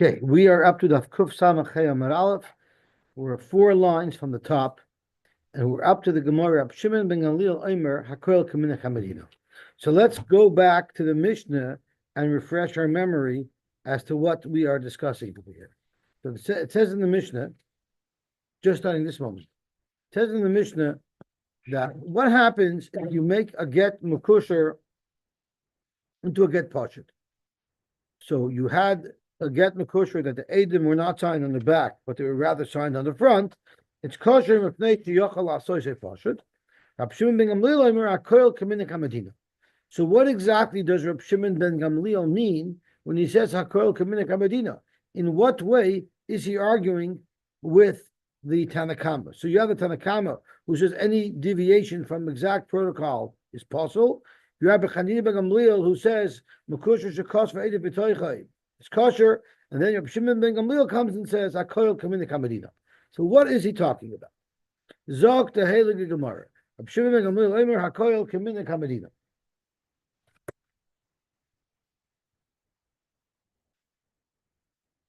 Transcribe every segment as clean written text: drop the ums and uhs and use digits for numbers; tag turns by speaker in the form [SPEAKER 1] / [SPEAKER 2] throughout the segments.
[SPEAKER 1] Okay, we are up to the Kuf Samach Amar Aleph. We're 4 lines from the top, and we're up to the Gemara of Shimon ben Gamliel Omer Hakoel Kaminach Hamadina. So let's go back to the Mishnah and refresh our memory as to what we are discussing here. So it says in the Mishnah, just starting this moment, it says in the Mishnah that what happens if you make a get Mekusher into a get Pashut? So you had a get Mekusher that the Eidim were not signed on the back, but they were rather signed on the front. It's kosher mipnei yochal asoisei pashut. Rab Shimon ben Gamliel omer hakoel kaminach hamadina. So what exactly does Rab Shimon ben Gamliel mean when he says hakoel kaminach hamadina? In what way is he arguing with the Tanakama? So you have the Tanakama who says any deviation from exact protocol is possible. You have Chanina ben Gamliel who says mekusher shekos v'edif b'toichai. It's kosher, and then Rab Shimon ben Gamliel comes and says hakoel kaminach hamadina. So what is he talking about? Zog the Heilige Gemara. Rab Shimon ben Gamliel omer hakoel kaminach hamadina.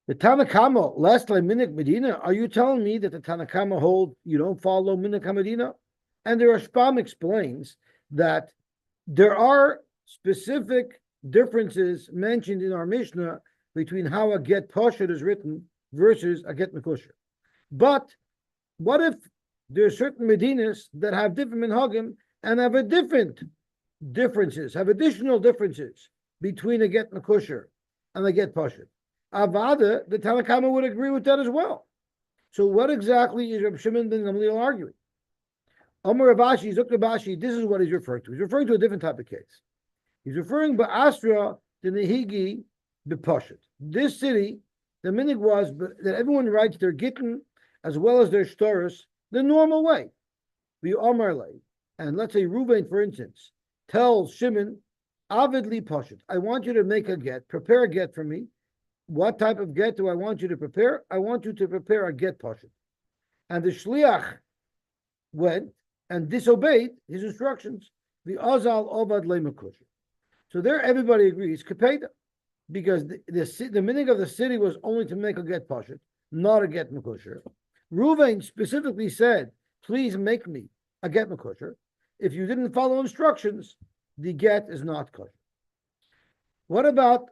[SPEAKER 1] The Tanakama, last like Minik Medina, are you telling me that the Tanakama hold you don't follow Minik Medina? And the Rashbam explains that there are specific differences mentioned in our Mishnah between how a get Pashut is written versus a get Mekusher. But what if there are certain Medinas that have different minhagim and have a different differences, have additional differences between a get Mekusher and a get Pashut? Avada, the Tanakama would agree with that as well. So what exactly is Rab Shimon ben Gamliel arguing? Amar Rabashi, Zuk Rabashi, this is what he's referring to. He's referring to a different type of case. He's referring to Basra, the Nehigi, B'Pashut. This city, the minig was that everyone writes their gittin as well as their shtoros the normal way. The Omarle, and let's say Reuven, for instance, tells Shimon, Avidli Pashut, I want you to make a get, prepare a get for me. What type of get do I want you to prepare? I want you to prepare a get Pashut. And the Shliach went and disobeyed his instructions. The Azal Ovad Le'Mekusher. So there everybody agrees, Kapeda, because the minig of the city was only to make a get Pashut, not a get Mekusher. Reuven specifically said, please make me a get Mekusher. If you didn't follow instructions, the get is not kosher. What about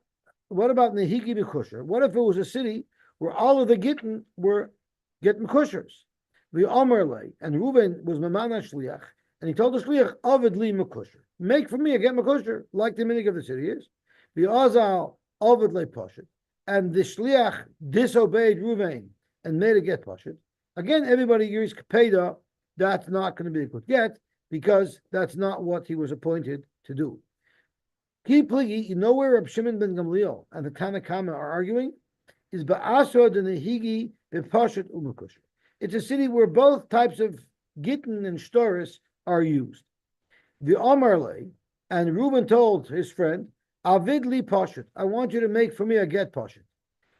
[SPEAKER 1] Nehigi Mekusher? What if it was a city where all of the gittin were get Mekushers? The Omerle, and Reuven was Mamana Shliach, and he told the Shliach, Ovid li Mekusher. Make for me a get Mekusher, like the minig of the city is. The Azal Ovid le Pashut. And the Shliach disobeyed Reuven and made a get Pashut. Again, everybody agrees, Kapeda, that's not going to be a good get, because that's not what he was appointed to do. Key pligi, you know where Rab Shimon ben Gamliel and the Tanakama are arguing? Is Ba'asra the Nehigi B'Pashut U'Mekusher. It's a city where both types of gittin and shtoris are used. The Omarle, and Reuben told his friend, Avid li Pashut, I want you to make for me a get Pashut.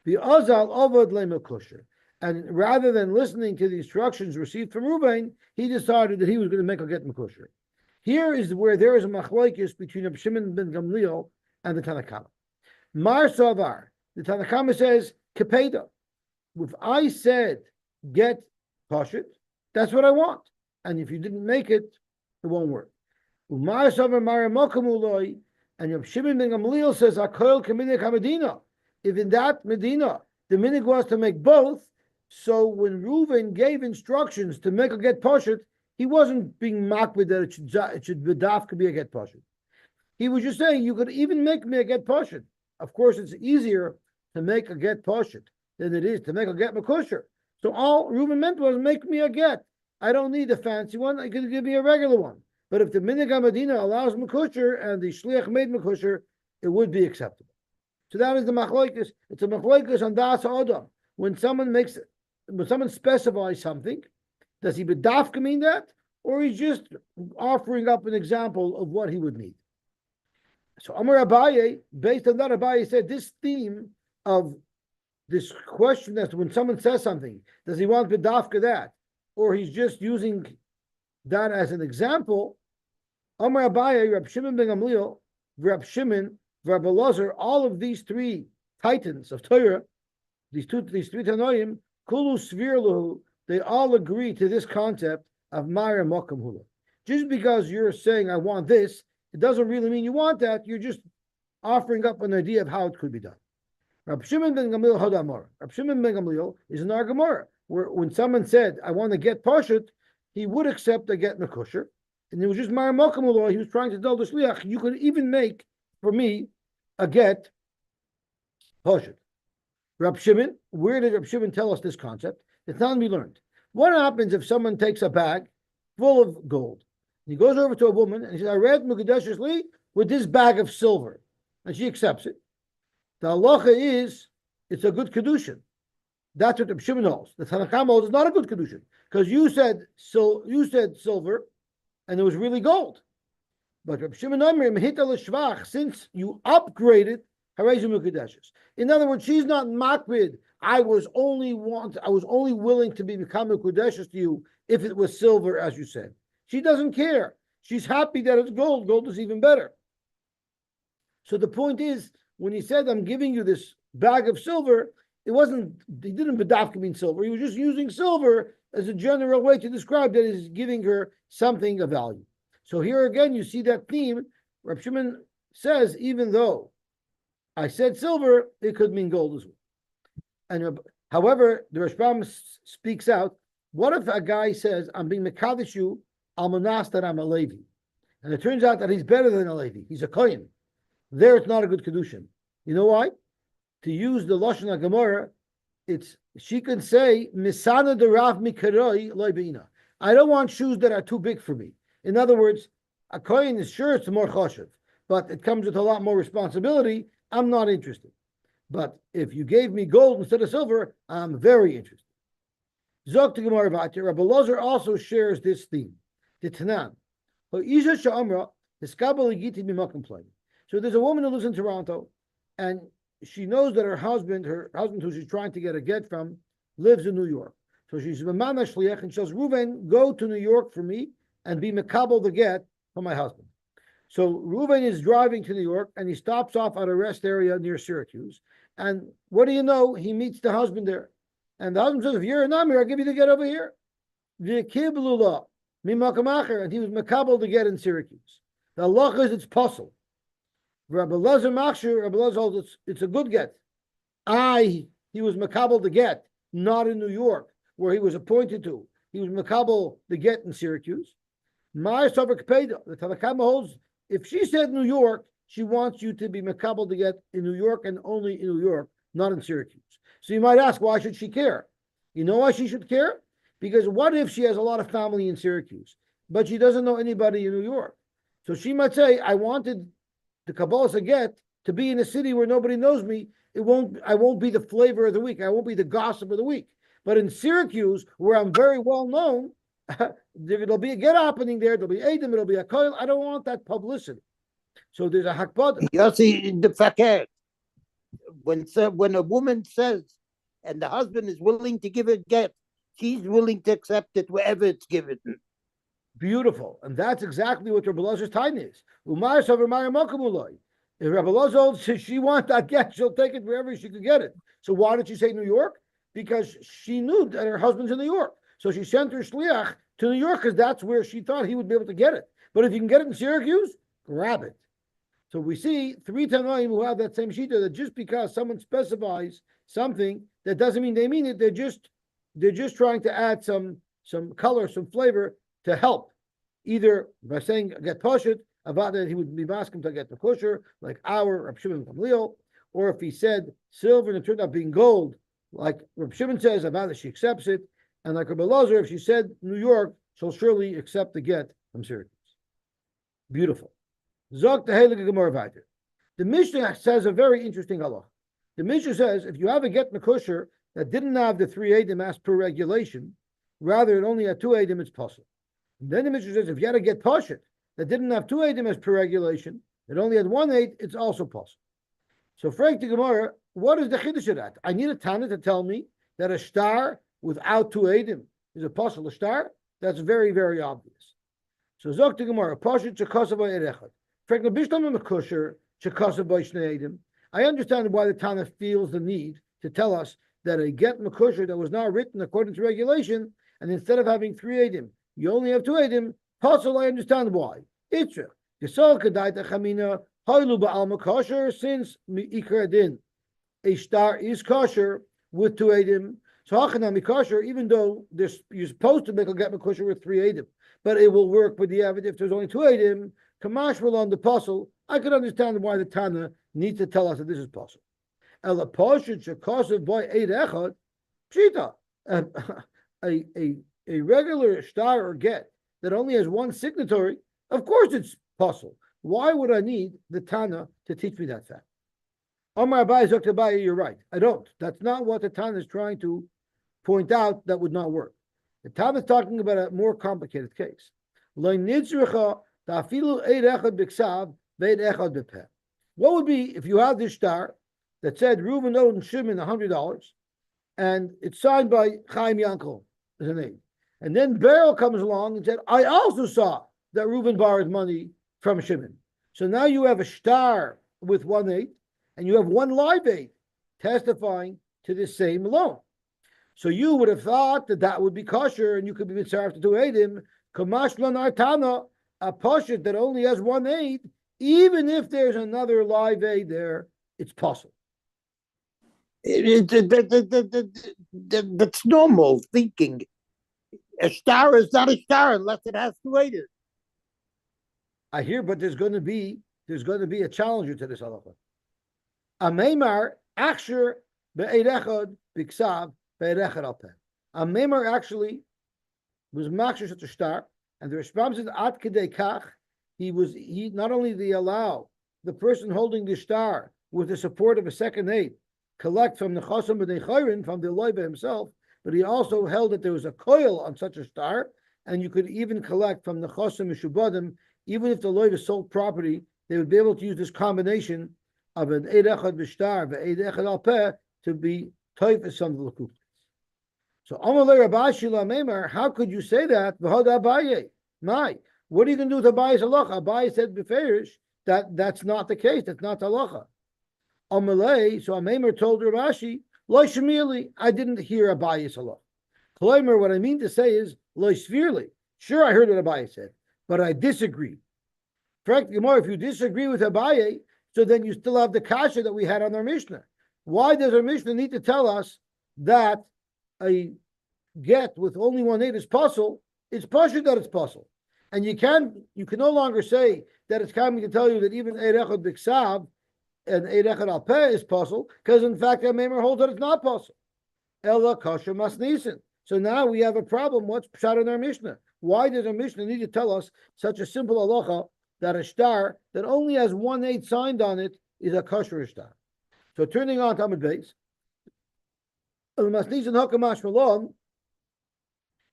[SPEAKER 1] The Azal Ovad le'Mekusher. And rather than listening to the instructions received from Reuben, he decided that he was going to make a get Mekusher. Here is where there is a machlokes between Rab Shimon ben Gamliel and the Tanakama. Mar Savar, the Tanakama says, Kapeda, if I said get Pashut, that's what I want. And if you didn't make it, it won't work. Umar Savar Maramokamuloi, and Rab Shimon ben Gamliel says, Hakoel kaminach hamadina. If in that Medina, the minig was to make both, so when Reuven gave instructions to make a get Pashut, he wasn't being mocked with that it should bedaf could be a get Pashut. He was just saying, you could even make me a get Pashut. Of course, it's easier to make a get Pashut than it is to make a get Mekusher. So all Reuven meant was, make me a get. I don't need a fancy one. I could give me a regular one. But if the minig HaMedina allows Mekusher and the Shliach made Mekusher, it would be acceptable. So that is the machlokes. It's a machlokes on das Adam. When someone specifies something, does he bedafka mean that, or he's just offering up an example of what he would need? So Amar Abaye, based on that, Abaye said this theme of this question as to when someone says something, does he want bedafka that, or he's just using that as an example? Amar Abaye, Rab Shimon ben Gamliel, Rab Shimon, Rab Elazar, all of these three titans of Torah these three Tanoim, Kulu Svirlu, they all agree to this concept of Ma'ir Mokam Hula. Just because you're saying I want this, it doesn't really mean you want that. You're just offering up an idea of how it could be done. Rab Shimon ben Gamliel Hadamar. Rab Shimon ben Gamliel is an Gemara, where when someone said, I want to get Pashut, he would accept a get Mekusher. And it was just Ma'ir Mokam Hula. He was trying to tell the Shliach, you could even make, for me, a get Pashut. Rab Shimon, where did Rab Shimon tell us this concept? It's not to be learned. What happens if someone takes a bag full of gold? He goes over to a woman and he says, I read Mukadeshus Li with this bag of silver. And she accepts it. The halacha is, it's a good kedushin. That's what Reb Shimon holds. The Tanakh holds is not a good kedushin. Because you said silver, and it was really gold. But Reb Shimon Omer, Mehita l'shvach, since you upgraded, Harezu Mukadeshus. In other words, she's not makbid. I was only willing to be Mekam Mukadeshus to you if it was silver, as you said. She doesn't care. She's happy that it's gold. Gold is even better. So the point is, when he said, I'm giving you this bag of silver, he didn't bedavka mean silver. He was just using silver as a general way to describe that he's giving her something of value. So here again, you see that theme. Reb Shimon says, even though I said silver, it could mean gold as well. And however, the Rashbam speaks out, what if a guy says, I'm being Mekadesh you, Almanas that I'm a Levi. And it turns out that he's better than a Levi. He's a Kohen. There it's not a good Kedushin. You know why? To use the Lashon HaGemara, she can say, Misana de Rav Mikaroi Loibina. I don't want shoes that are too big for me. In other words, a Kohen is sure it's more choshev, but it comes with a lot more responsibility. I'm not interested. But if you gave me gold instead of silver, I'm very interested. Zok to Gemara Vati, Rabbi Lozer also shares this theme. The Tanan. So there's a woman who lives in Toronto, and she knows that her husband who she's trying to get a get from, lives in New York. So she's Mamana Shliach, and she says, Reuven, go to New York for me and be Mekabel the get for my husband. So Reuven is driving to New York, and he stops off at a rest area near Syracuse. And what do you know? He meets the husband there. And the husband says, if you're a Namir, I'll give you the get over here. V'kiblula mimakachacher, and he was Mekabel the get in Syracuse. The halacha is it's possible. Rabbi Lezer Machshir, Rabbi Lezer holds it's a good get. He was Mekabel the get, not in New York, where he was appointed to. He was Mekabel the get in Syracuse. My Savak Peda, the Tanakh holds, if she said New York, she wants you to be Mekabel the get in New York and only in New York, not in Syracuse. So you might ask, why should she care? You know why she should care? Because what if she has a lot of family in Syracuse, but she doesn't know anybody in New York? So she might say, I wanted the Kabbalah get to be in a city where nobody knows me. I won't be the flavor of the week. I won't be the gossip of the week. But in Syracuse, where I'm very well known, there'll be a get happening there. There'll be Adam. It'll be a koil. I don't want that publicity. So there's a hakbad.
[SPEAKER 2] Yosy, the fakir. When a woman says, and the husband is willing to give a get, she's willing to accept it wherever it's given.
[SPEAKER 1] Beautiful. And that's exactly what Rabbi Lozer's time is. If Rabbi Lozer says she wants that get, she'll take it wherever she could get it. So why did she say New York? Because she knew that her husband's in New York. So she sent her shliach to New York because that's where she thought he would be able to get it. But if you can get it in Syracuse, grab it. So we see three Tanoim who have that same shita, that just because someone specifies something, that doesn't mean they mean it. They're just trying to add some color, some flavor to help. Either by saying get pashut, about that he would be masking to get the kosher, like our Reb Shimon Gamliel, or if he said silver and it turned out being gold, like Reb Shimon says, about that she accepts it, and like Rabbi Lozer, if she said New York, she'll surely accept the get from Syracuse. Beautiful. Zog the Heilige Gemara weiter. The Mishnah says a very interesting halach. The Mishnah says if you have a get mekosher that didn't have the 3 edim as per regulation, rather it only had 2 edim, it's possible. Then the Mishnah says if you had a get pashut that didn't have 2 edim as per regulation, it only had 1 eid, it's also possible. So Frank the Gemara, what is the chiddush of that? I need a Tana to tell me that a star without 2 edim is a possible star. That's very, very obvious. So Zog the Gemara, pashut shekasava erechad. Frank the Bishlam mekosher shekasava shnei edim. I understand why the Tana feels the need to tell us that a get mekusher that was not written according to regulation, and instead of having 3 edim, you only have 2 edim, possible, I understand why. Itra. Gesol kadaita chamina hoilu ba'alma kosher, since ikar din, a star is kosher with 2 edim. So hachanami kosher, even though you're supposed to make a get kosher with 3 edim, but it will work with the avid if there's only 2 edim. Kamash will on the puzzle. I could understand why the Tana needs to tell us that this is possible. Ela poshut shekosav boy 8 echad pshita. A regular star or get that only has 1 signatory, of course it's possible. Why would I need the Tana to teach me that fact? Omar Abai Zok Abai, you're right. I don't. That's not what the Tana is trying to point out. That would not work. The Tana is talking about a more complicated case. Lo nitzricha ta'afilu 8 echad b'ksav ve'ed echad b'peh. What would be if you have this star that said Reuben owed and Shimon $100, and it's signed by Chaim Yankel as an aide, and then Beryl comes along and said, I also saw that Reuben borrowed money from Shimon. So now you have a star with 1 aide, and you have 1 live aide testifying to the same loan. So you would have thought that that would be kosher, and you could be mitzaref to 2 eidim. Kamash lan artana, a poshut that only has 1 aide, even if there's another live aide there, it's possible.
[SPEAKER 2] That's normal thinking. A star is not a star unless it has 2 edim.
[SPEAKER 1] I hear, but there's going to be a challenger to this halacha. A meimar aksher be'ed echad b'ksav be'ed echad al peh. A meimar actually was maksher such a star, and the response is at kedei kach. He not only did he allow the person holding the star with the support of a second aide collect from the chosam b'nei chayrin, from the loiva himself, but he also held that there was a coil on such a star, and you could even collect from the chosam mishubadim. Even if the loiva sold property, they would be able to use this combination of an eid echad b'shtar ve'eid echad al peh to be toifus on the lakuftas. So Amalei Rabashi Lamemar, how could you say that? V'hod Abaye, my, what are you going to do with Abaye's halacha? Abaye said beferish that that's not the case. That's not the halacha. Amalei, so Amemer told Rabashi, Lo shemili, I didn't hear Abaye's halacha. Kloimer, what I mean to say is Lo shvirli. Sure, I heard what Abaye said, but I disagree. Frankly, more, if you disagree with Abaye, so then you still have the kasha that we had on our Mishnah. Why does our Mishnah need to tell us that a get with only 1 aid is possible? It's possible that it's possible. And you can no longer say that it's coming to tell you that even eid echad b'ksav and eid echad al peh is possible, because in fact our Meimer holds that it's not possible. Ella kasha masnisen. So now we have a problem. What's pshat in our Mishnah? Why does our Mishnah need to tell us such a simple halacha that a star that only has 1 aid signed on it is a kosher star? So turning on Talmud Beis,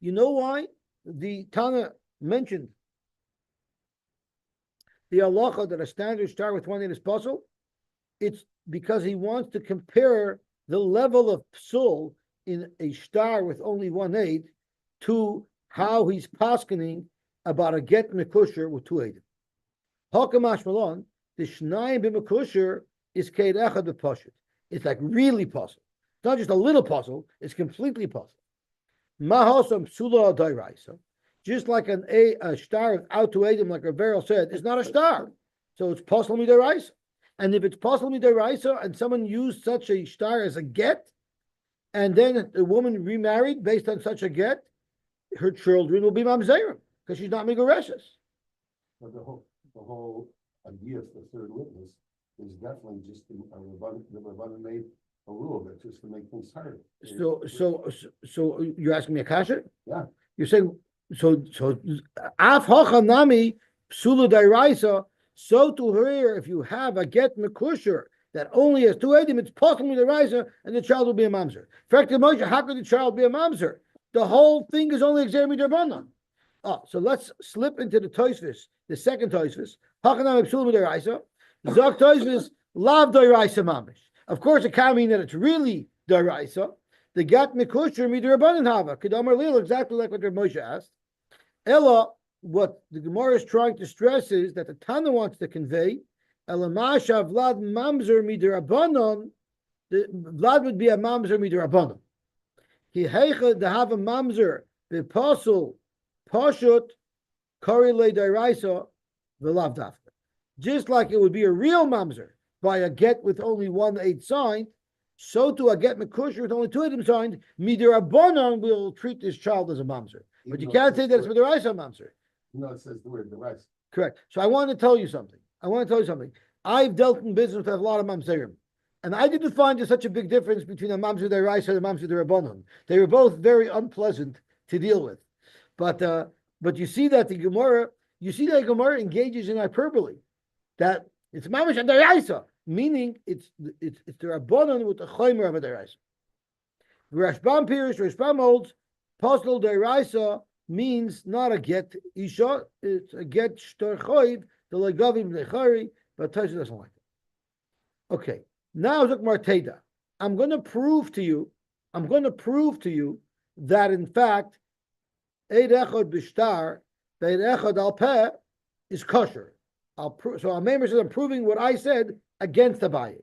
[SPEAKER 1] you know why the Tana mentioned the halacha that a standard star with 1 aid is possible? It's because he wants to compare the level of psul in a star with only 1 aid to how he's paskening about a get mekusher with 2 aidim. Hakamash malon, the shnayim b'mekusher is keid echad b'pashut. It's like really possible. It's not just a little puzzle, it's completely possible. Mahosam psula dairaisa. Just like a star without 2 aidim, like Rivero said, is not a star. So it's possible midaraisa. And if it's possible midaraisa and someone used such a star as a get, and then the woman remarried based on such a get, her children will be mamzerim because she's not migoreshes.
[SPEAKER 3] But the whole idea of the third witness is definitely just the Rabbanan made a rule of it just to make things harder.
[SPEAKER 1] So you're asking me a kasha?
[SPEAKER 3] Yeah.
[SPEAKER 1] You're saying so af hachanami psula dairaisa. So to her, if you have a get mekusher that only has 2 edim, it's possible midaraisa, and the child will be a mamzer. In fact, how could the child be a mamzer? The whole thing is only exer midrabanan. So let's slip into the Tosfos, the second Tosfos. Hachanam psul midaraisa. Zok Tosfos lav dairaisa mamish. Of course, it can't mean that it's really dairaisa. The get mekusher midrabanan hava kedamar lil, exactly like what Rav Moshe asked. Ella, what the Gemara is trying to stress is that the Tana wants to convey Elamasha vlad mamzer midrabanan The Vlad would be a mamzer midrabanan. He heicha to have a mamzer bepasul pashut kari le deraisa v'lav dafka. Just like it would be a real mamzer by a get with only 1/8 signed, so to a get mekusher with only 2 items signed, midrabanan will treat this child as a mamzer. But you can't say that it's midraisa mamzer.
[SPEAKER 3] No, it says the word the rice.
[SPEAKER 1] Correct. So I want to tell you something. I've dealt in business with a lot of mamzerim, and I didn't find there's such a big difference between a mamzer deraisa and a mamzer derabanan. They were both very unpleasant to deal with, but you see that the Gemara, engages in hyperbole, that it's mamash and deraisa, meaning it's the rabbanon with the chaymer of a deraisa. Rashbam Pirish, Rashbam holds postal deraisa means not a get isha, it's a get shtor choiv, the legavim nechari, but Tosha doesn't like it. Okay, now Zuk Marteda. I'm going to prove to you that in fact, Eid Echad Bishtar, the Eid Echad Al Peh is kosher. So our member says I'm proving what I said against Abaye.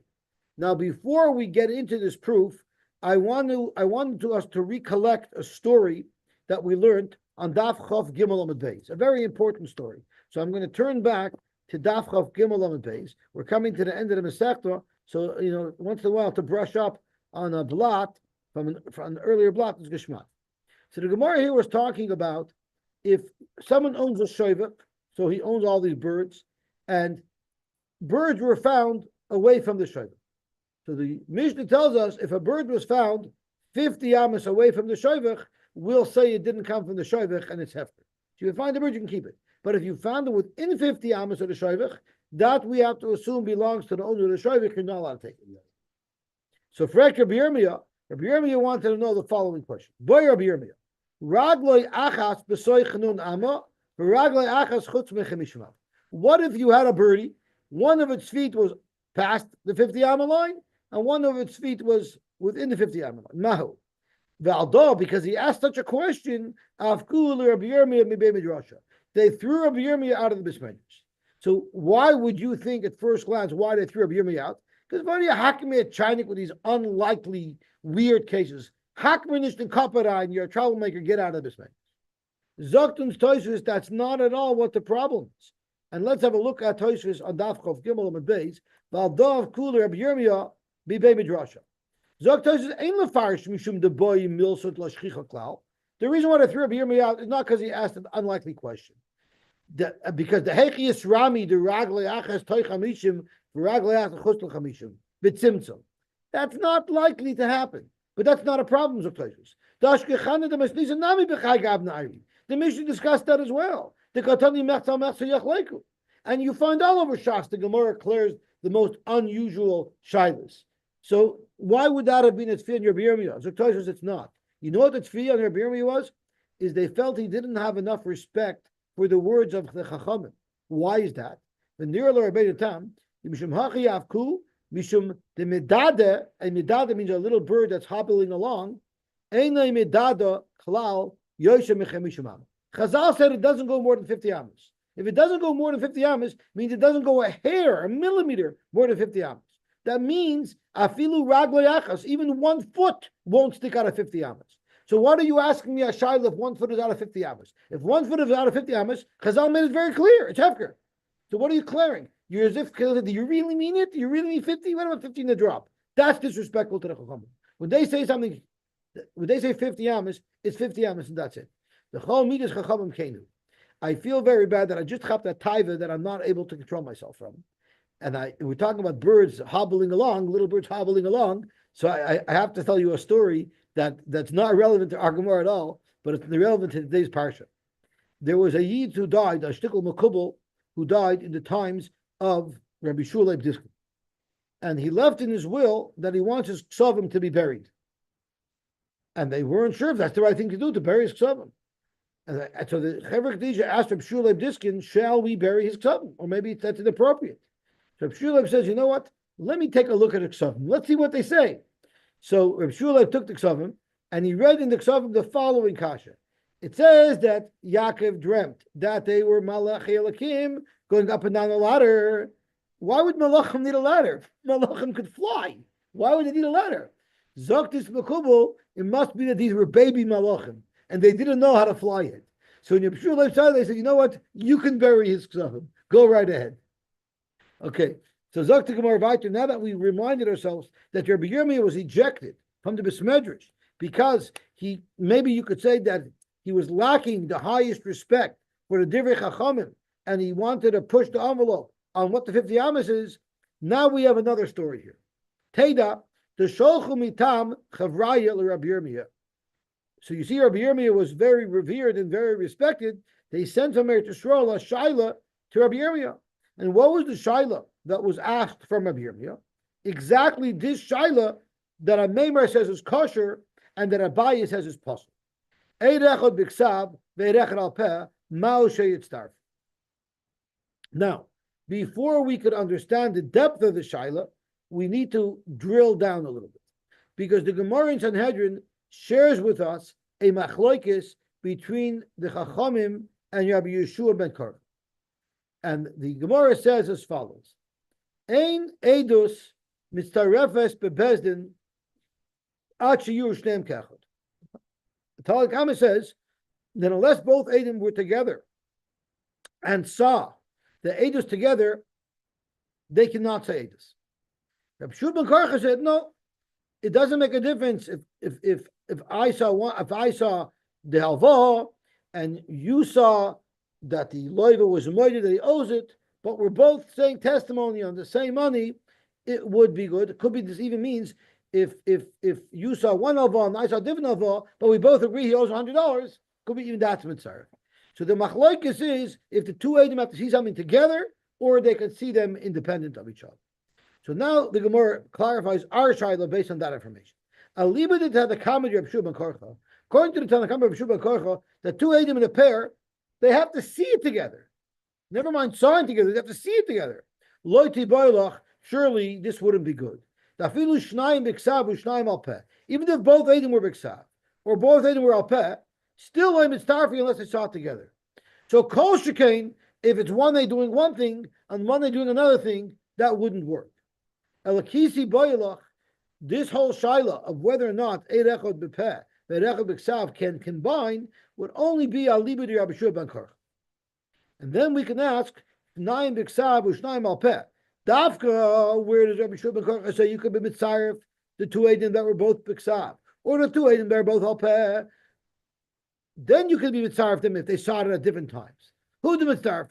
[SPEAKER 1] Now, before we get into this proof, I wanted us to recollect a story that we learned on Daf Chav Gimel Amud Beis, a very important story. So I'm going to turn back to Daf Chav Gimel Amud Beis. We're coming to the end of the Masechta, so once in a while to brush up on a blot from an earlier blot is Geshmat. So the Gemara here was talking about if someone owns a shoivak, so he owns all these birds, and birds were found away from the shoivak. So the Mishnah tells us if a bird was found 50 amas away from the shoivak, we'll say it didn't come from the shoivach and it's hefker. So you find the bird, you can keep it. But if you found it within 50 amas of the shoivach, that we have to assume belongs to the owner of the shoivach, you're not allowed to take it. So for Rabbi Yirmiyah wanted to know the following question. Boy Rabbi Yirmiyah, Ragloi achas b'soy chanun amma, Ragloi achas chutz mechemishmav. What if you had a birdie, one of its feet was past the 50 amma line, and one of its feet was within the 50 amma line? Mahu. Valdo, because he asked such a question, they threw Rabbi Yirmiyah out of the Bismanish. So why would you think at first glance why they threw Rabbi Yirmiyah out? Because when you're hacking at Chinik with these unlikely, weird cases, Hakmanish and Kapara, and you're a troublemaker, get out of the Bismanish. Zoktun's Toysus, that's not at all what the problem is. And let's have a look at Toysus on Daf Chav Gimel and Beis. Valdo of Kula Rabbi Yirmiyah be Midrasha. The reason why I threw Rabbi Yirmiyah out is not because he asked an unlikely question. Because the Hechias Rami, the Raglei Achas Toy Chamishim, Raglei Achas Chustel Chamishim, B'tzimtzum. That's not likely to happen. But that's not a problem, Zoktoshus. The Mishnah discussed that as well. And you find all over Shas, the Gemara clears the most unusual shilas. So why would that have been a tefillah in Rabbi Yirmiyah? Zoktosh says it's not. You know what the tefillah in Rabbi Yirmiyah was? Is they felt he didn't have enough respect for the words of the Chachamim. Why is that? The Nir Rabbeinu Tam, Mishum Hachi Avku, Mishum the Medada, and Medada means a little bird that's hobbling along. Einay Medada Klal Yosy Mechem Mishum. Chazal said it doesn't go more than 50 amos. If it doesn't go more than 50 amos, means it doesn't go a hair, a millimeter more than 50 amos. That means afilu raglei achas, even 1 foot won't stick out of 50 amos. So what are you asking me, Ashayla, if 1 foot is out of 50 amos? If 1 foot is out of 50 amos, Chazal made it very clear. It's hefker. So what are you clearing? You're as if, do you really mean it? Do you really mean 50? What about 15 to drop? That's disrespectful to the Chachamim. When they say something, when they say 50 amos, it's 50 amos and that's it. The Chol Midas Chachamim Kenu. I feel very bad that I just have that taiva that I'm not able to control myself from. And we're talking about birds hobbling along, little birds hobbling along. So I have to tell you a story that's not relevant to our Gemara at all, but it's relevant to today's parsha. There was a Yid who died, a Shtikl Makubal, who died in the times of Rabbi Shulei B'Diskin. And he left in his will that he wants his ksavim to be buried. And they weren't sure if that's the right thing to do, to bury his ksavim. And so the Chevra Kedisha asked Rabbi Shulei B'Diskin, shall we bury his ksavim? Or maybe that's inappropriate. So Rabbi Shulei says, you know what? Let me take a look at the ksavim. Let's see what they say. So Rabbi Shulei took the ksavim, and he read in the ksavim the following kasha. It says that Yaakov dreamt that they were Malach Elakim going up and down a ladder. Why would Malachim need a ladder? Malachim could fly. Why would they need a letter? Zoktis Makubal, it must be that these were baby malachim, and they didn't know how to fly it. So in Yabshul Lev they said, you know what? You can bury his ksavim. Go right ahead. Okay. So Zokti Gemara Vayter, now that we reminded ourselves that Rabbi Yirmiyah was ejected from the Besmedrash because maybe you could say that he was lacking the highest respect for the Divrei Chachamim, and he wanted to push the envelope on what the 50 Amos is. Now we have another story here. Teda, the Sholchu Mitam Chavraya Rabbi Yirmiyah. So you see, Rabbi Yirmiyah was very revered and very respected. They sent him to Shrola Shaila to Rabbi Yirmiyah. And what was the Shaila that was asked from Rabbi Yirmiyah? Exactly this Shaila that a Meimar says is kosher and that Abaye says is possible. Now, before we could understand the depth of the Shaila, we need to drill down a little bit. Because the Gemara in Sanhedrin shares with us a machloikis between the Chachamim and Rabbi Yeshua ben Karv. And the Gemara says as follows: Ein edus mitzarefes bebezdin ad sheyu shneim kechad. The Talmud Kama says that unless both Edom were together and saw the edus together, they cannot say edus. Rabbi Yeshua ben Karv said no. It doesn't make a difference if I saw the halva and you saw that the loiva was moided that he owes it, but we're both saying testimony on the same money, it would be good. It could be this even means if you saw one halva and I saw a different halva, but we both agree he owes $100, could be even that's mitzvah. So the machlokes is if the two Edom have to see something together, or they can see them independent of each other. So now the Gemara clarifies our shayla based on that information. According to the Tanakam of Shub and Korcha, the two Edom in a pair, they have to see it together. Never mind sawing together, they have to see it together. Surely this wouldn't be good. Even if both Edom were biksav, or both Edom were alpeh, still it's tarfi unless they saw it together. So kol shekain, if it's one day doing one thing and one day doing another thing, that wouldn't work. Elakisi boilach, this whole shaila of whether or not Eirechot b'peh, Eirechot b'ksav can combine would only be al libud Rabbi Yeshua ben Karch. And then we can ask, Shnayim b'ksav u'shnayim al peh. Dafka, where does Rabbi Yeshua ben Karch say you could be mitzaref the two Edom that were both b'ksav, or the two Edom that are both al peh? Then you could be mitzaref them if they saw it at different times. Who the mitzaref?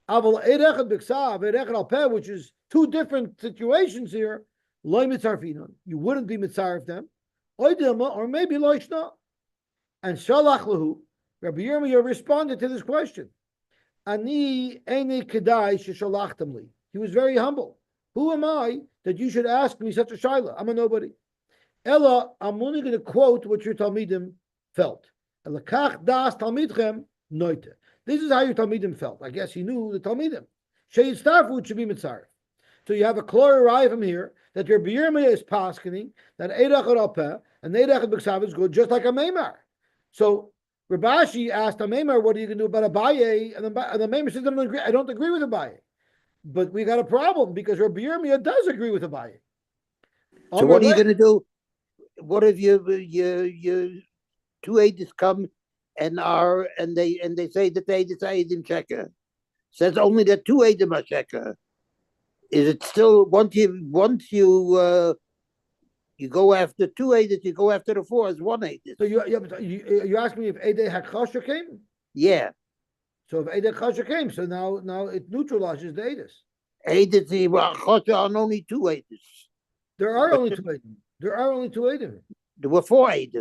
[SPEAKER 1] Aval Eirechot b'ksav, Eirechot al peh, which is two different situations here. Loy mitzarfinon, you wouldn't be mitzaref them, or maybe loishna. And shalach lahu, Rabbi Yirmiyah responded to this question. Ani ene kedai sheshalachtam li. He was very humble. Who am I that you should ask me such a shaila? I'm a nobody. Ella, I'm only going to quote what your talmidim felt. Elakach das talmidchem noite. This is how your talmidim felt. I guess he knew the talmidim. Sheyitztarfu should be mitzaref. So you have a clear arrive from here that your Rabbi Yirmiyah is paskening that Eirechot alpeh and Eirechot b'ksav is good, just like a meimar. So Rabashi asked a meimar, "What are you going to do about Abaye?" And the meimar says, "I don't agree with Abaye." But we got a problem because Rabbi Yirmiyah does agree with Abaye.
[SPEAKER 2] So what are you going to do? What if your two aides come and they say that they decided in checker? Says only that two aides are checker. Is it still once you go after two aides, you go after the four as one aid?
[SPEAKER 1] So you asked me if Eidei Hakchasha came?
[SPEAKER 2] Yeah.
[SPEAKER 1] So if Eidei Hakchasha came, so now it neutralizes the Eides.
[SPEAKER 2] Aides are only two aides.
[SPEAKER 1] There are only two Eidim. There are only two Eidim.
[SPEAKER 2] There were four aides.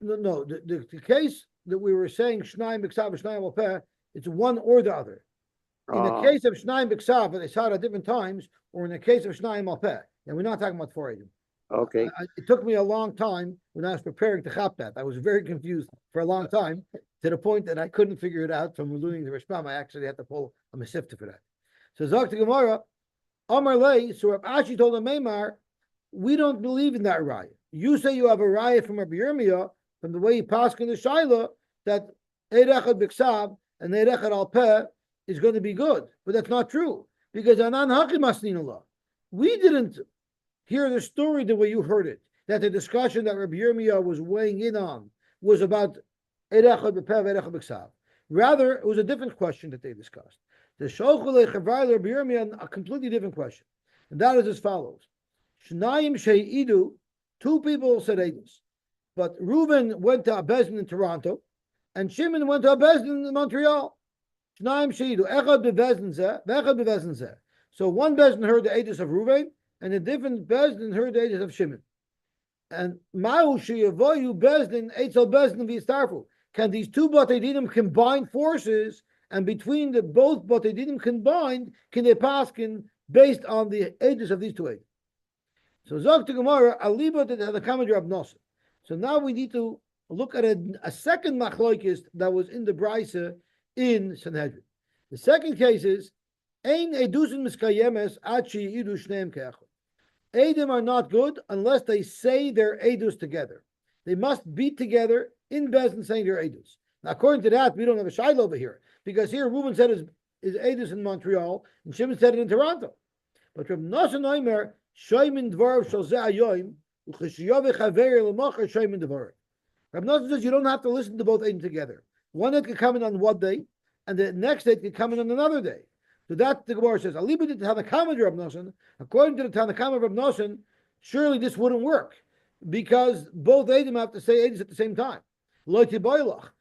[SPEAKER 1] No. The case that we were saying Shnayim B'Ksav Shnayim Alpeh, it's one or the other. In the case of Shnayim B'Ksav, they saw it at different times, or in the case of Shnayim Alpeh, and we're not talking about four Eidim.
[SPEAKER 2] Okay.
[SPEAKER 1] It took me a long time when I was preparing to chap that. I was very confused for a long time to the point that I couldn't figure it out from learning the Rishpam. I actually had to pull a Mesifta for that. So Zok to Gemara, Amar Lei, so Rav Ashi told the Meimar, we don't believe in that raya. You say you have a raya from Rabbi Yirmiyah, from the way he passed in the Shaila, that Eirechot B'Ksav and Eirechot Alpeh is going to be good. But that's not true. Because Anan Hakim Asnin Allah. We didn't hear the story the way you heard it, that the discussion that Rabbi Yirmiyah was weighing in on was about Erechad B'Pev, Erechad B'Ksav. Rather, it was a different question that they discussed. The Sholchulei Chavar Rabbi Yirmiyah, a completely different question. And that is as follows. Shnayim Shei'idu, two people said Eidos. But Reuben went to a Bezdin in Toronto, and Shimon went to a Bezdin in Montreal. Shnayim Shei'idu, Echad B'Bezdin Zeh, V'Echad B'Bezdin Zeh. So one Bezdin heard the Eidos of Reuben, and a different Bezdin heard the Eidos of Shimon. And Ma'u She'yavoyu Bezdin, Eitzel Bezdin V'Yistarfu. Can these two Batei Dinim combine forces, and between the both Batei Dinim combined, can they paskin based on the ages of these two ages? So Zok to Gemara, Aliba to the Kamad Rab Nosson. So now we need to look at a second machloikis that was in the Brisa in Sanhedrin. The second case is Ein Edusin Miskayemes Achi Idu Shneim Keachot. Edim are not good unless they say their edus together. They must be together in Bezdin saying their edus. Now, according to that, we don't have a shaila over here, because here Reuben said his edus in Montreal, and Shimon said it in Toronto. But Reb Nosson Omer Shoymin Dvarav Shel Zeh Hayoim Uchishiyov Chaver L'Mocher Shoymin Dvarav. Reb Nosson says you don't have to listen to both edim together. One that could come in on one day, and the next day could come in on another day. So that the Gemara says, Aliba did Tanakama Reb Nosson. According to the Tanakama Reb Nosson, surely this wouldn't work, because both edim have to say edus at the same time. Lo tiboylach.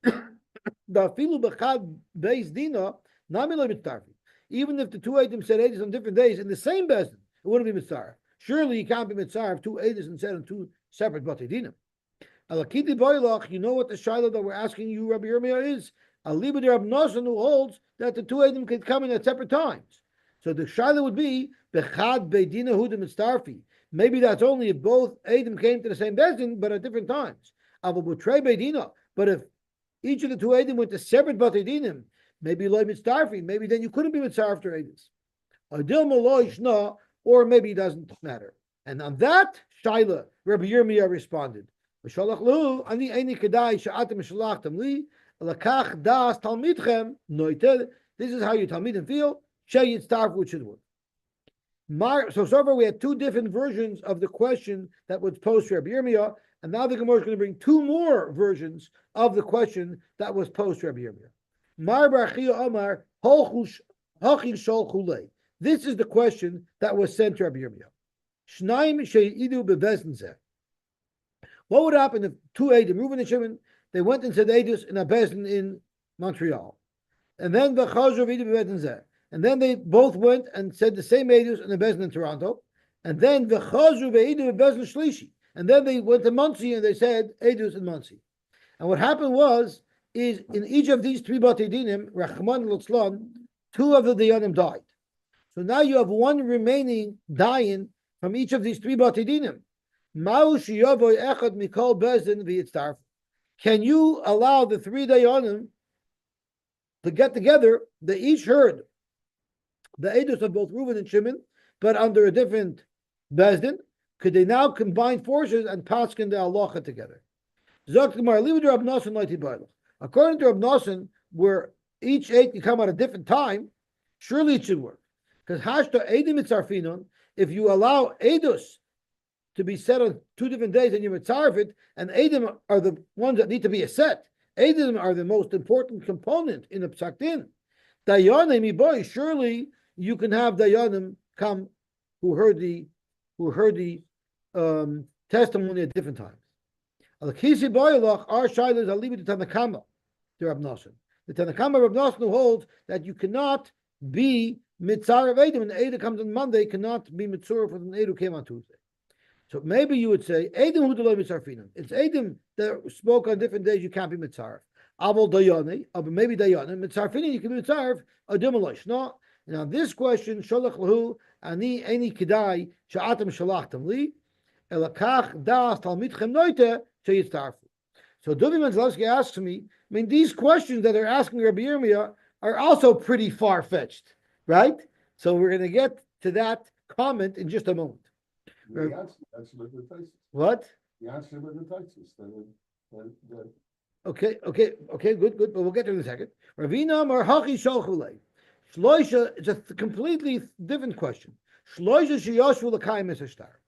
[SPEAKER 1] The filu b'chad beis dina nami lo mitzarfi. Even if the two edim said edus on different days in the same bezdin, it wouldn't be mitzarf. Surely you can't be mitzarf two edus and said on two separate batei dinim. Alakiti boylach. You know what the shiloh that we're asking you, Rabbi Yirmiyah, is? Aliba de Reb Nosson, who holds that the two edim could come in at separate times. So the shiloh would be bechad beidina hudim mitzarfi. Maybe that's only if both edim came to the same bezdin, but at different times. But if each of the two edim went to separate batei dinim, maybe loy mitzarfi, maybe then you couldn't be mitzarf after edus. Or maybe it doesn't matter. And on that, Shaila, Rabbi Yirmiyah responded, This is how your Talmidim feel. Which should work. So far we had two different versions of the question that was posed to Rabbi Yirmiyah, and now the Gemara is going to bring two more versions of the question that was posed to Rabbi Yirmiyah. Mar bar Chia Amar Hachin Shol Chulei. This is the question that was sent to Rabbi Yirmiyah. Shnaim Sheidu Bevezin Zeh. What would happen if two Eidim, Reuben and Shimon, they went and said Eidus in a bezin in Montreal, and then the Chazor Eidu Bevezin Zeh, and then they both went and said the same Eidus in a bezin in Toronto, and then the Chazor Eidu Bevezin Shlishi, and then they went to Muncie and they said Eidus in Muncie. And what happened is in each of these three Batei Dinim, Rachman and Lutzlan, two of the Dayanim died. So now you have one remaining Dayan from each of these three Batei Dinim. Can you allow the three Dayanim to get together? They each heard the Eidus of both Reuben and Shimon, but under a different Bezdin. Could they now combine forces and paskin the halacha together? According to Rab Nosson, where each eight can come at a different time, surely it should work. Because hashta edim mitzarfinon, if you allow edus to be set on two different days and you mitzarf it, and edim are the ones that need to be a set. Edim are the most important component in the psak din. Dayanim boy, surely you can have dayanim come who heard the testimony at different times. Our shaila is alibi to Tanakama, to Rab Nosson. The Tanakama Rab Nosson who holds that you cannot be mitzar of Edim, and the Edim comes on Monday, cannot be mitzur for the Edim who came on Tuesday. So maybe you would say Edim who delay mitzarfinim. It's Edim that spoke on different days. You can't be mitzar. Aval dayane, maybe dayane mitzarfinim. You can be mitzar adimalosh. No. Now this question shalach lahu ani any kedai sha'atam shalachtam li elakach das talmidchem noite sheyitzarfu. So Duvi Manzlowski asks me, I mean, these questions that they're asking Rabbi Yirmiyah are also pretty far-fetched, right? So we're going to get to that comment in just a moment. What?
[SPEAKER 3] The answer with the Taisus.
[SPEAKER 1] Okay, good, but we'll get to it in a second. Ravina Marhachi Sholchulei. Shloisha is a completely different question. Shloisha sheyoshu l'kayim es shtar.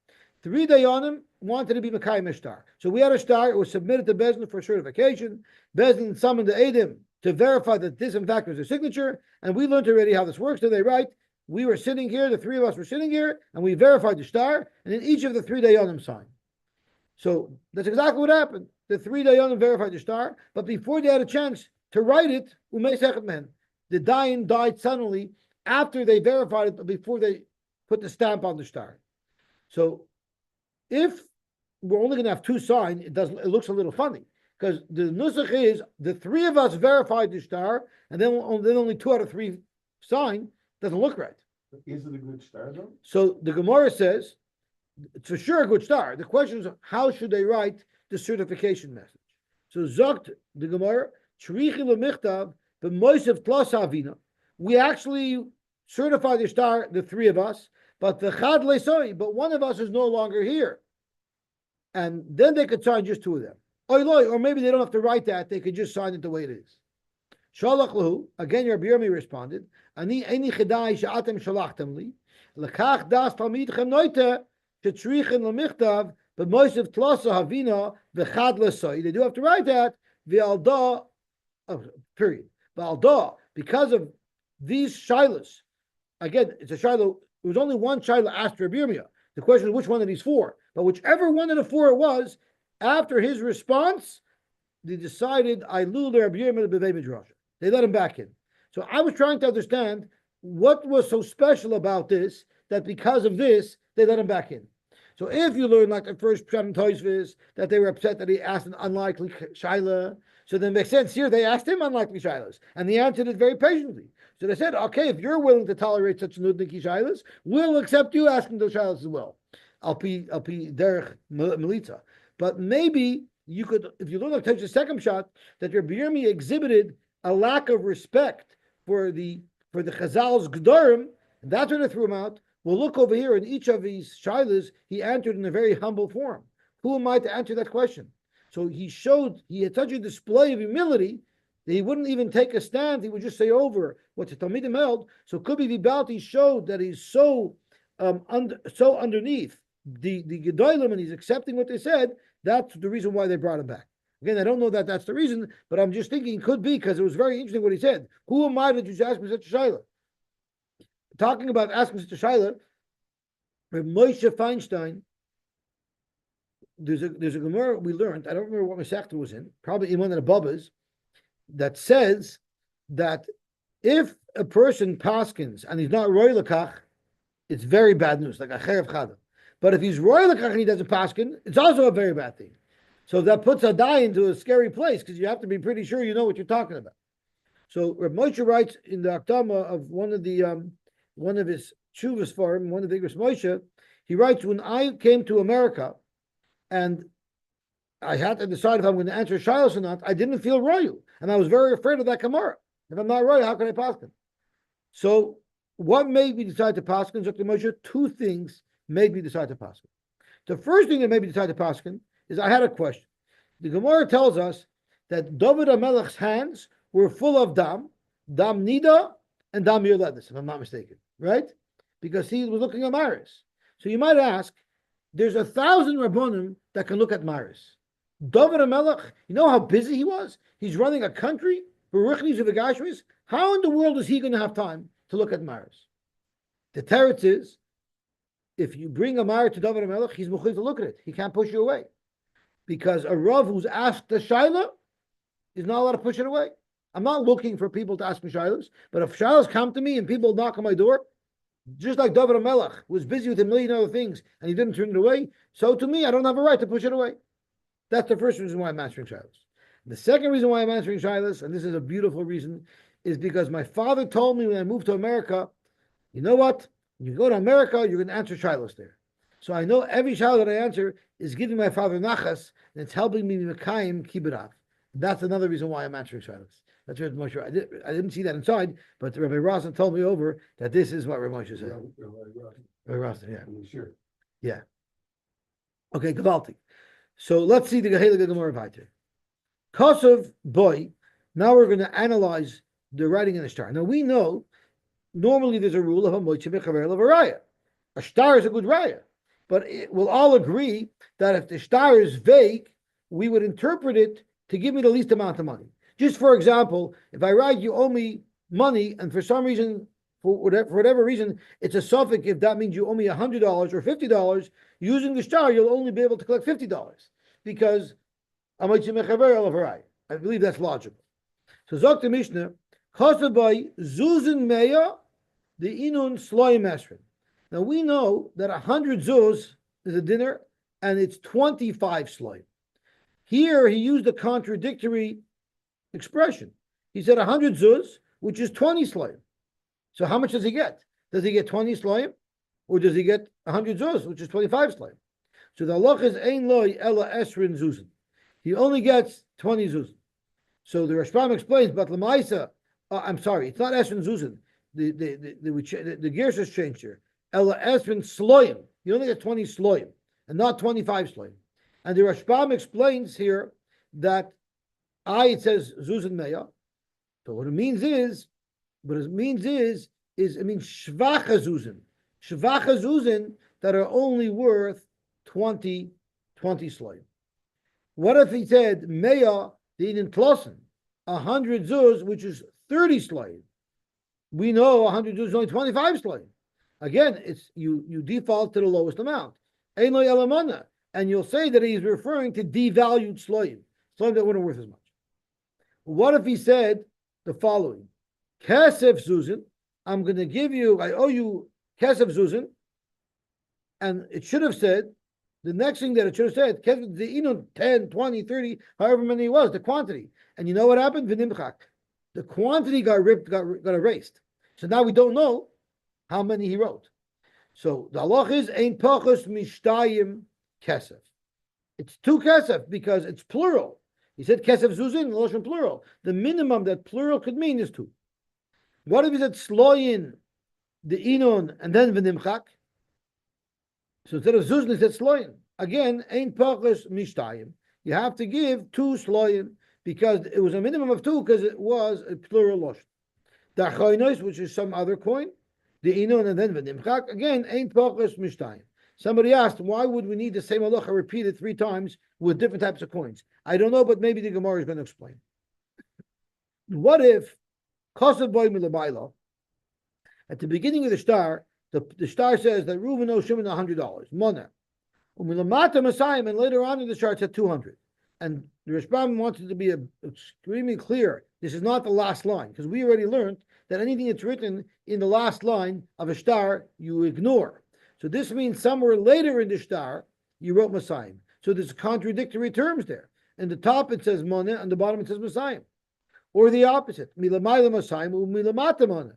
[SPEAKER 1] 3 dayanim wanted to be Mekayim Shtar. So we had a star, it was submitted to Bezdin for certification. Bezdin summoned the Eidim to verify that this in fact was a signature, and we learned already how this works. So they write, we were sitting here, the 3 of us were sitting here, and we verified the star, and then each of the 3 dayanim signed. So that's exactly what happened. The 3 dayanim verified the star, but before they had a chance to write it, the dayan died suddenly after they verified it, before they put the stamp on the star. So if we're only going to have 2 signed, it looks a little funny, because the nusach is the 3 of us verified the star, and then only 2 out of 3 signed. Doesn't look right.
[SPEAKER 3] Is it a good star though? So
[SPEAKER 1] the Gemara says it's for sure a good star. The question is, how should they write the certification message? So zogt the Gemara, Shrichi lemichtav b'moisev tlos havina. We actually certify the star, the 3 of us, but the chad leisoi, but one of us is no longer here. And then they could sign just 2 of them. Or maybe they don't have to write that, they could just sign it the way it is. Shalach lahu, again Rabbi Yirmi responded, Ani eini chedai she'atem shalachtem li, lekach das talmidchem noite, shetzrichen lemichtav, b'moisev tlosa havina, v'chad leisoi. They do have to write that, v'alda, period. V'alda, because of these shilas, again, it's a shilah. There was only one shilah asked Rabbi Yirmiyah. The question is which one of these 4. But whichever one of the 4 it was, after his response, they decided I lul Rabbi Yirmiyah b'vei midrash. They let him back in. So I was trying to understand what was so special about this that because of this they let him back in. So if you learn like the first Pshat and Tosfos that they were upset that he asked an unlikely shaila, so then it makes sense here they asked him unlikely shailas, and he answered it very patiently. So they said, okay, if you're willing to tolerate such nudniki shailas, we'll accept you asking those shailas as well. I'll be derech melitza. But maybe you could, if you look at the second shot, that Rabbi Yirmiyah exhibited a lack of respect for the Chazal's G'darim, and that's why they threw him out. We'll look over here in each of these shailas, he answered in a very humble form. Who am I to answer that question? So he had such a display of humility that he wouldn't even take a stand. He would just say over what the Talmidim held. So could be Vibalti showed that he's so underneath the Gedolim and he's accepting what they said. That's the reason why they brought him back. Again, I don't know that that's the reason, but I'm just thinking it could be because it was very interesting what he said. Who am I that you ask me such a shayla? Talking about asking such a shayla, Moshe Feinstein. There's a Gemara we learned. I don't remember what Masechta was in. Probably in one of the Bavas, that says that if a person paskins and he's not roy lekach, it's very bad news, like a cherev chada. But if he's roy lekach and he doesn't paskin, it's also a very bad thing. So that puts a die into a scary place because you have to be pretty sure you know what you're talking about. So Reb Moshe writes in the Aktama of one of his Shuvas for him, one of the Igros Moshe, he writes, when I came to America and I had to decide if I'm going to answer Shilos or not, I didn't feel royal. And I was very afraid of that Gemara. If I'm not royal, how can I paskin? So what made me decide to paskin? Dr. Moshe, 2 things made me decide to paskin. The first thing that made me decide to paskin is I had a question. The Gemara tells us that David HaMelech's hands were full of dam nida, and dam yoledis, if I'm not mistaken, right? Because he was looking at Maris. So you might ask, there's 1,000 Rabbonim that can look at Maris. David HaMelech, you know how busy he was? He's running a country, how in the world is he going to have time to look at Maris? The teretz is, if you bring a Maris to David HaMelech, he's muchid to look at it. He can't push you away. Because a Rav who's asked the Shaila is not allowed to push it away. I'm not looking for people to ask me Shailas, but if Shailas come to me and people knock on my door, just like David HaMelech was busy with a million other things and he didn't turn it away, so to me, I don't have a right to push it away. That's the first reason why I'm answering Shailas. The second reason why I'm answering Shailas, and this is a beautiful reason, is because my father told me when I moved to America, you know what? When you go to America, you're going to answer Shailas there. So I know every Shailah that I answer is giving my father nachas, and it's helping me mekayim kiburav. That's another reason why I'm answering Shailas. That's what Moshe. I didn't see that inside, but Rabbi Rosen told me over that this is what Rabbi Moshe said. Rabbi Rosen, yeah.
[SPEAKER 3] Sure.
[SPEAKER 1] Yeah. Okay, Gavalti. So let's see the Gehelig Gemara Vayter. Kosov boy. Now we're going to analyze the writing in the star. Now we know normally there's a rule of a moitze bechaver levaraya. a star is a good raya. But we'll all agree that if the star is vague, we would interpret it to give me the least amount of money. Just for example, if I write you owe me money, and for some reason, for whatever reason, it's a suffix. If that means you owe me $100 or $50, using the star, you'll only be able to collect $50 because I believe that's logical. So Zok the Mishnah, Chasad by Zuzin Meya, the Inun Sloim Esrin. Now we know that 100 zuz is a dinner and it's 25 sloim. Here he used a contradictory expression. He said 100 zuz, which is 20 sloim. So how much does he get? Does he get 20 sloim? Or does he get 100 zuz, which is 25 sloim? So the halach is ein loy ela esrin zuzin. He only gets 20 zuzin. So the Rashbam explains, but lemaisa, I'm sorry, it's not esrin zuzin. The Gershas changed here. Ela esrin sloim. He only gets 20 sloim and not 25 sloim. And the Rashbam explains here that it says zuzin meya. So what it means is it means shvacha zuzin that are only worth 20 sloim. What if he said meya the klossen 100 zuz, which is 30 sloim? We know 100 zuz is only 25 sloim. Again, it's you default to the lowest amount. Ein lo yalamana, and you'll say that he's referring to devalued sloim that weren't worth as much. What if he said the following? Kesef zuzin, I'm going to give you, I owe you kesef zuzin, and it should have said, the next thing that it should have said, kesef the 10, 20, 30, however many it was, the quantity. And you know what happened? V'nimchak. The quantity got erased. So now we don't know how many he wrote. So the halach is ein pachos mishtayim kesef. It's 2 kesef because it's plural. He said kesef zuzin, lashon plural. The minimum that plural could mean is 2. What if he said sloyin, the inon, and then v'nimchak? So instead of zuzin, he said sloyin. Again, ein pachos mishtayim. You have to give 2 sloyin because it was a minimum of 2 because it was a plural lashon. The achaynos, which is some other coin, the inon and then v'nimchak, again, ain't pachos mishtayim. Somebody asked, why would we need the same halacha repeated 3 times with different types of coins? I don't know, but maybe the Gemara is going to explain. What if Chasad boy milabayla, at the beginning of the star says that Reuven owes Shimon $100, Mona. Umilamata Masayim, and later on in the star it said 200. And the Rashbam wanted to be extremely clear. This is not the last line, because we already learned that anything that's written in the last line of a star, you ignore. So this means somewhere later in the star, you wrote Masayim. So there's contradictory terms there. In the top it says Mona, and the bottom it says Masayim. Or the opposite, Milamayla Masayim, Milamata Mona.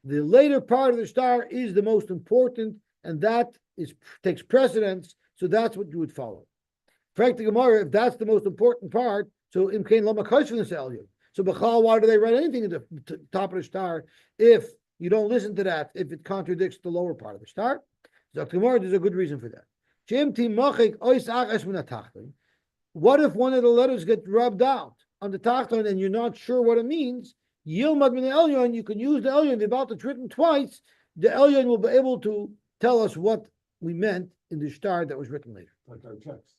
[SPEAKER 1] The later part of the star is the most important, and that takes precedence, so that's what you would follow. Frank the Gemara, if that's the most important part, so Imkain Lama Kashvin Elyon. So Bechal, why do they write anything at the top of the star if you don't listen to that, if it contradicts the lower part of the star? So Gemara, there's a good reason for that. What if one of the letters get rubbed out on the tachton and you're not sure what it means? Yilmad min Elyon, you can use the Elyon. The about it's written twice. The Elyon will be able to tell us what we meant in the star that was written later.
[SPEAKER 3] Like our checks.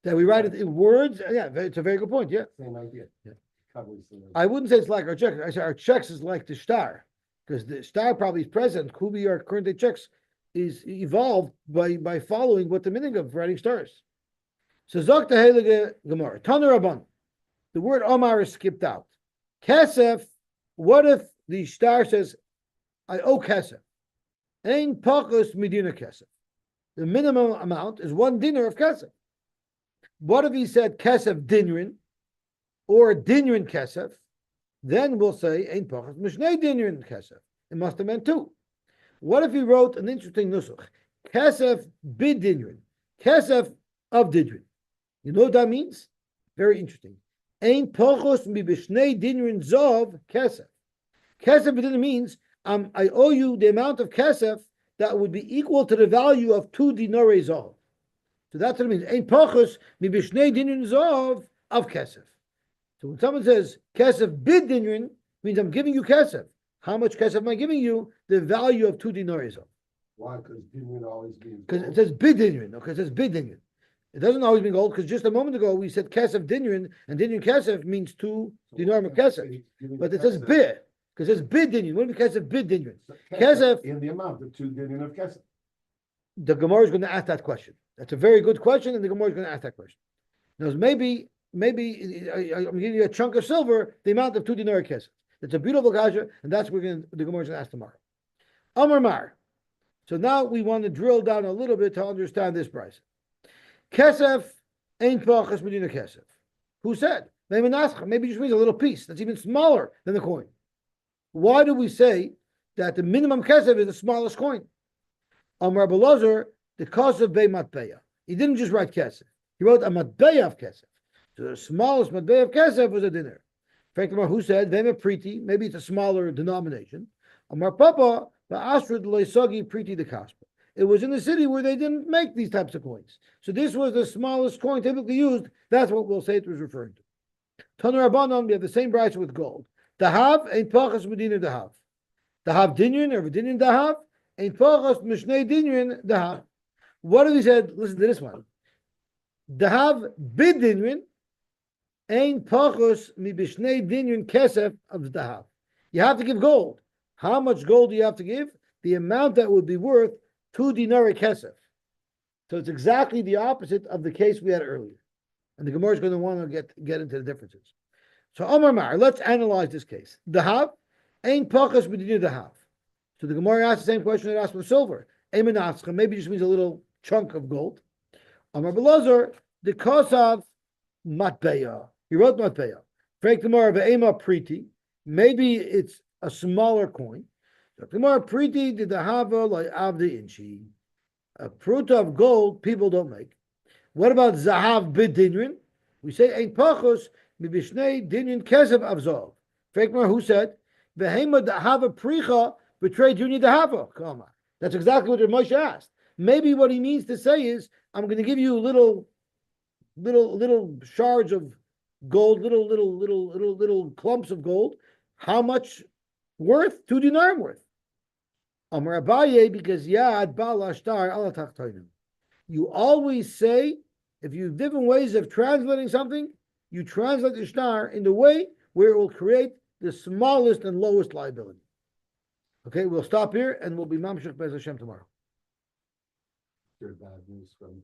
[SPEAKER 1] That we write it in words. Yeah, it's a very good point. Yeah.
[SPEAKER 3] Same idea.
[SPEAKER 1] Yeah.
[SPEAKER 3] Covers the-
[SPEAKER 1] I wouldn't say it's like our checks. I say our checks is like the star, because the star probably is present. Kubi, our current day checks, is evolved by following what the meaning of writing stars. So Zok the Heilige Gemara, Taner Rabban. The word Omar is skipped out. Kesef. What if the star says, "I owe kesef"? Ein pachos midina kesef. The minimum amount is 1 dinar of kesef. What if he said kesef dinrin or dinrin kesef? Then we'll say ein pachos mishnei dinrin kesef. It must have meant 2. What if he wrote an interesting nusach? Kesef bid dinrin, kesef of dinrin. You know what that means? Very interesting. Ein pachos mi b'shnei dinrin zov kesef. Kesef bid dinrin means I owe you the amount of kesef that would be equal to the value of 2 dinare zov. So that's what it means. Ein pachos mi b'shnei dinrin zov of kesef. So when someone says kesef bid dinrin, means I'm giving you kesef how much kesef am I giving you? The value of 2 denarii is.
[SPEAKER 3] Why? Because dinner always means.
[SPEAKER 1] Because it
[SPEAKER 3] gold.
[SPEAKER 1] says bid dinrin. Okay, it says bid dinrin. It doesn't always mean gold, because just a moment ago we said kesef dinrin, and dinrin kesef means 2
[SPEAKER 3] So
[SPEAKER 1] dinar
[SPEAKER 3] what
[SPEAKER 1] kesef.
[SPEAKER 3] he's giving
[SPEAKER 1] But it says
[SPEAKER 3] kesef-
[SPEAKER 1] bid, because it says bid dinrin. What do you mean kesef bid dinrin?
[SPEAKER 3] kesef
[SPEAKER 1] Kesef-
[SPEAKER 3] in the amount of 2 dinner of kesef.
[SPEAKER 1] The Gemara is going to ask that question. That's a very good question, and the Gemara is going to ask that question. Now, maybe I'm giving you a chunk of silver, the amount of 2 dinar kesef. It's a beautiful kasha, and that's what the Gemara is going to ask tomorrow. Amar Mar. So now we want to drill down a little bit to understand this price. Kesef ain't pachas medina kesef. Who said? Maybe just means a little piece that's even smaller than the coin. Why do we say that the minimum kesef is the smallest coin? Amar Belazar, the cost of Bei Matbeya. He didn't just write kesef. He wrote a Matbeya of kesef. So the smallest Matbeya of kesef was a dinar. Frankly, who said? Vema Priti, maybe it's a smaller denomination. Amar Papa, Ba'asrid Loisagi Priti de Kaspa. It was in the city where they didn't make these types of coins. So this was the smallest coin typically used. That's what we'll say it was referring to. Taner Rabbanon, we have the same price with gold. Dahav ain't pachas medina dahav. Dahav dinyan or dinyan dahav ain't pachas mishnei dinyan dahav. What have we said? Listen to this one. Dahav bid dinyan ain't pachas mi bishnei dinyan kesef of dahav. You have to give gold. How much gold do you have to give? The amount that would be worth 2 dinari kesef. So it's exactly the opposite of the case we had earlier. And the Gemara is going to want to get into the differences. So Omar Mar, let's analyze this case. Dahav ain't pachas b'dinyan dahav. So the Gemara asked the same question it asked for silver. Eminascha, maybe just means a little chunk of gold. Omar Belazar, the kosav matbeya. He wrote matbeya. Frank Gemara ve'ema priti. Maybe it's a smaller coin. So Gemara priti did the hava like avdi inchi. A pruta of gold people don't make. What about zahav bid dinyan? We say ain't pachos mibishnei dinyan kesef avzov. Fekmar, who said vehema dahava pricha betrayed Junior dahava? Come on, that's exactly what Moshe asked. Maybe what he means to say is I'm going to give you little shards of gold, little clumps of gold. How much worth? 2 dinar worth. Amar Abaye, because yad bala shtar ala tachtonim. You always say, if you have different ways of translating something, you translate the shtar in the way where it will create the smallest and lowest liability. Okay, we'll stop here and we'll be mamshech Bez Hashem tomorrow.
[SPEAKER 3] Bad news from